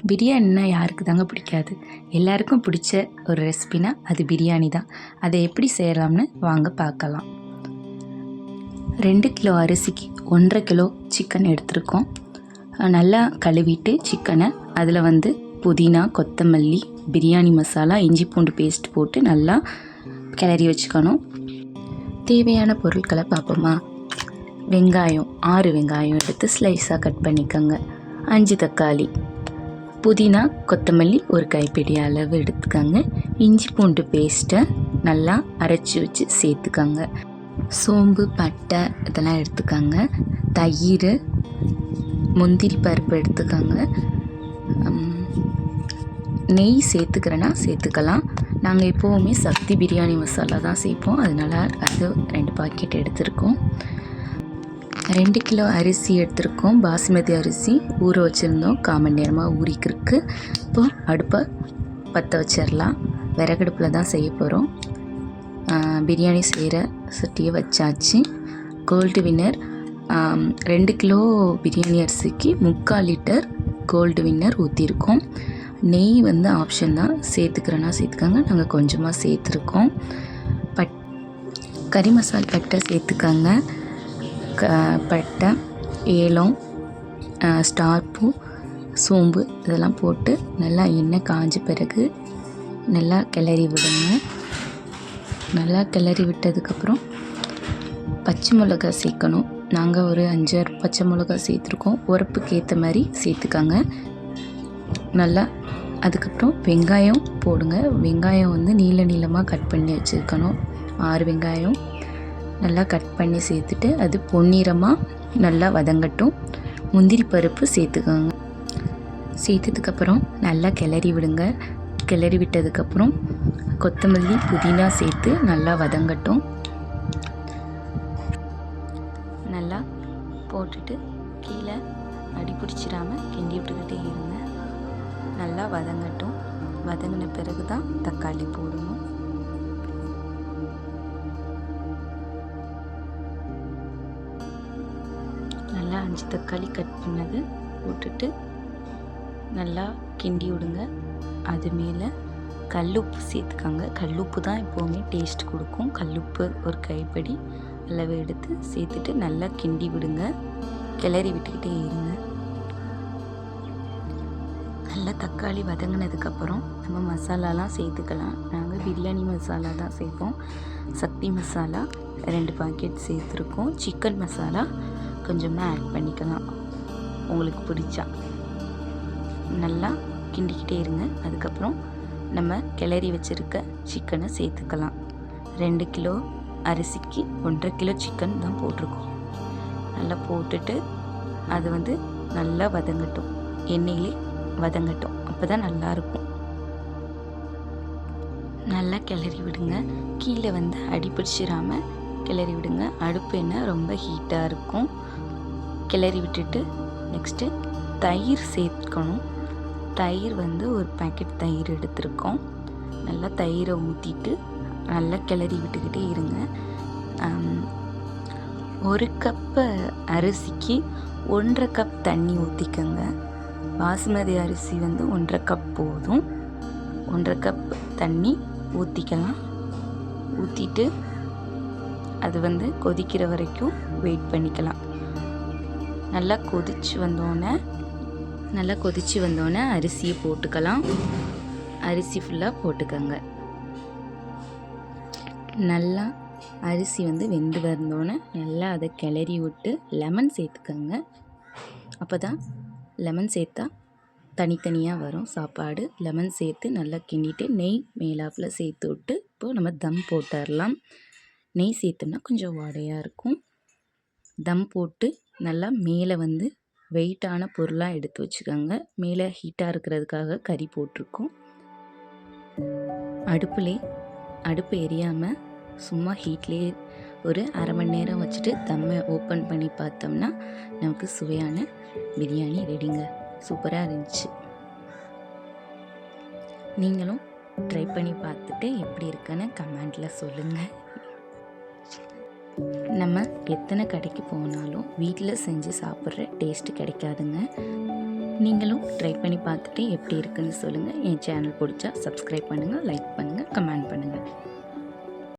பிரியாணின்னா யாருக்கு தாங்க பிடிக்காது? எல்லாருக்கும் பிடிச்ச ஒரு ரெசிபினா அது பிரியாணி தான். அதை எப்படி செய்யலாம்னு வாங்க பார்க்கலாம். 2 கிலோ அரிசிக்கு 1.5 கிலோ சிக்கன் எடுத்திருக்கோம். நல்லா கழுவிட்டு சிக்கனை அதில் புதினா, கொத்தமல்லி, பிரியாணி மசாலா, இஞ்சி பூண்டு பேஸ்ட் போட்டு நல்லா கிளறி வச்சுக்கணும். தேவையான பொருட்களை பார்ப்போமா? வெங்காயம் 6 வெங்காயம் எடுத்து ஸ்லைஸாக கட் பண்ணிக்கோங்க. 5 தக்காளி, புதினா, கொத்தமல்லி ஒரு கைப்பிடி அளவு எடுத்துக்கோங்க. இஞ்சி பூண்டு பேஸ்ட்டை நல்லா அரைச்சி வச்சு சேர்த்துக்கோங்க. சோம்பு, பட்டை இதெல்லாம் எடுத்துக்கோங்க. தயிர், முந்திரி பருப்பு எடுத்துக்கோங்க. நெய் சேர்த்துக்கிறேன்னா சேர்த்துக்கலாம். நாங்கள் எப்போவுமே சக்தி பிரியாணி மசாலா தான் சேர்ப்போம், அதனால் அது 2 பாக்கெட் எடுத்துருக்கோம். 2 கிலோ அரிசி எடுத்துருக்கோம். பாசுமதி அரிசி ஊற வச்சுருந்தோம், 1/4 மணி நேரமாக ஊறிக்கிருக்கு. இப்போது அடுப்பை பற்ற வச்சிடலாம். விறகடுப்பில் தான் செய்ய போகிறோம். பிரியாணி செய்கிற சட்டியை வச்சாச்சு. கோல்டு வின்னர் 2 கிலோ பிரியாணி அரிசிக்கு 3/4 லிட்டர் கோல்டு வின்னர் ஊற்றிருக்கோம். நெய் ஆப்ஷன் தான், சேர்த்துக்கிறேன்னா சேர்த்துக்கோங்க. நாங்கள் கொஞ்சமாக சேர்த்துருக்கோம். கறி மசால் பட்டை சேர்த்துக்கோங்க. பட்டை, ஏலம், ஸ்டார் பூ, சோம்பு இதெல்லாம் போட்டு நல்லா எண்ணெய் காஞ்ச பிறகு நல்லா கிளறி விடுங்க. நல்லா கிளறி விட்டதுக்கப்புறம் பச்சை மிளகா சேர்க்கணும். நாங்கள் ஒரு 5-6 பச்சை மிளகா சேர்த்துருக்கோம். உரப்புக்கு ஏற்ற மாதிரி சேர்த்துக்கோங்க. நல்லா அதுக்கப்புறம் வெங்காயம் போடுங்க. வெங்காயம் நீள நீளமாக கட் பண்ணி வச்சுருக்கணும். 6 வெங்காயம் நல்லா கட் பண்ணி சேர்த்துட்டு அது பொன்னிறமாக நல்லா வதங்கட்டும். முந்திரி பருப்பு சேர்த்துக்கோங்க. சேர்த்ததுக்கப்புறம் நல்லா கிளறி விடுங்க. கிளறி விட்டதுக்கப்புறம் கொத்தமல்லி, புதினா சேர்த்து நல்லா வதங்கட்டும். நல்லா போட்டுட்டு கீழே அடி பிடிச்சிடாமல் கிண்டி விட்டுக்கிட்டே இருங்க. நல்லா வதங்கட்டும். வதங்கின பிறகு தான் தக்காளி போடணும். நல்லா 5 தக்காளி கட் பண்ணது போட்டுட்டு நல்லா கிண்டி விடுங்க. அது மேலே கல்லுப்பு சேர்த்துக்கோங்க. கல்லுப்பு தான் எப்போவுமே டேஸ்ட் கொடுக்கும். கல்லுப்பு ஒரு கைப்பிடி அளவு எடுத்து சேர்த்துட்டு நல்லா கிண்டி விடுங்க. கிளறி விட்டுக்கிட்டே இருங்க. நல்லா தக்காளி வதங்கினதுக்கப்புறம் நம்ம மசாலாலாம் சேர்த்துக்கலாம். நாங்கள் பிரியாணி மசாலா தான் சேர்ப்போம். சக்தி மசாலா 2 பாக்கெட் சேர்த்துருக்கோம். சிக்கன் மசாலா கொஞ்சமாக ஆட் பண்ணிக்கலாம் உங்களுக்கு பிடிச்சா. நல்லா கிண்டிக்கிட்டே இருங்க. அதுக்கப்புறம் நம்ம கிளறி வச்சுருக்க சிக்கனை சேர்த்துக்கலாம். 2 கிலோ அரிசிக்கு 1.5 கிலோ சிக்கன் தான் போட்டிருக்கோம். நல்லா போட்டுட்டு அது நல்லா வதங்கட்டும். எண்ணெயிலே வதங்கட்டும். அப்போ தான் நல்லாயிருக்கும். நல்லா கிளறி விடுங்க. கீழே அடி பிடிச்சிடாமல் கிளறி விடுங்க. அடுப்பு எண்ணெய் ரொம்ப ஹீட்டாக இருக்கும். கிளறி விட்டுட்டு நெக்ஸ்ட்டு தயிர் சேர்க்கணும். தயிர் ஒரு பாக்கெட் தயிர் எடுத்துருக்கோம். நல்லா தயிரை ஊற்றிட்டு நல்லா கிளறி விட்டுக்கிட்டே இருங்க. 1 கப்பு அரிசிக்கு 1.5 கப் தண்ணி ஊற்றிக்கோங்க. பாசுமதி அரிசி 1.5 கப் போதும். 1.5 கப் தண்ணி ஊற்றிக்கலாம். ஊற்றிட்டு அது கொதிக்கிற வரைக்கும் வெயிட் பண்ணிக்கலாம். நல்லா கொதிச்சு வந்தோடனே அரிசியை போட்டுக்கலாம். அரிசி ஃபுல்லாக போட்டுக்கோங்க. நல்லா அரிசி வெந்து வந்தோடனே நல்லா அதை கிளறி விட்டு லெமன் சேர்த்துக்கோங்க. அப்போ தான் லெமன் சேர்த்தா தனித்தனியாக வரும் சாப்பாடு. லெமன் சேர்த்து நல்லா கிண்டிட்டு நெய் மேலாப்பில் சேர்த்து விட்டு இப்போது நம்ம தம் போட்டுடலாம். நெய் சேர்த்தோம்னா கொஞ்சம் வாடையாக இருக்கும். தம் போட்டு நல்லா மேலே வெயிட்டான பொருளாக எடுத்து வச்சுக்கோங்க. மேலே ஹீட்டாக இருக்கிறதுக்காக கறி போட்டிருக்கோம். அடுப்பு எரியாமல் சும்மா ஹீட்லேயே ஒரு 1/2 மணி நேரம் வச்சுட்டு தம்மை ஓப்பன் பண்ணி பார்த்தோம்னா நமக்கு சுவையான பிரியாணி ரெடிங்க. சூப்பராக இருந்துச்சு. நீங்களும் ட்ரை பண்ணி பார்த்துட்டு எப்படி இருக்குன்னு கமெண்டில் சொல்லுங்கள். நம்ம எத்தனை கடைக்கு போனாலும் வீட்டில் செஞ்சு சாப்பிட்ற டேஸ்ட்டு கிடைக்காதுங்க. நீங்களும் ட்ரை பண்ணி பார்த்துட்டு எப்படி இருக்குன்னு சொல்லுங்கள். என் சேனல் பிடிச்சா சப்ஸ்கிரைப் பண்ணுங்கள், லைக் பண்ணுங்கள், கமெண்ட் பண்ணுங்கள்.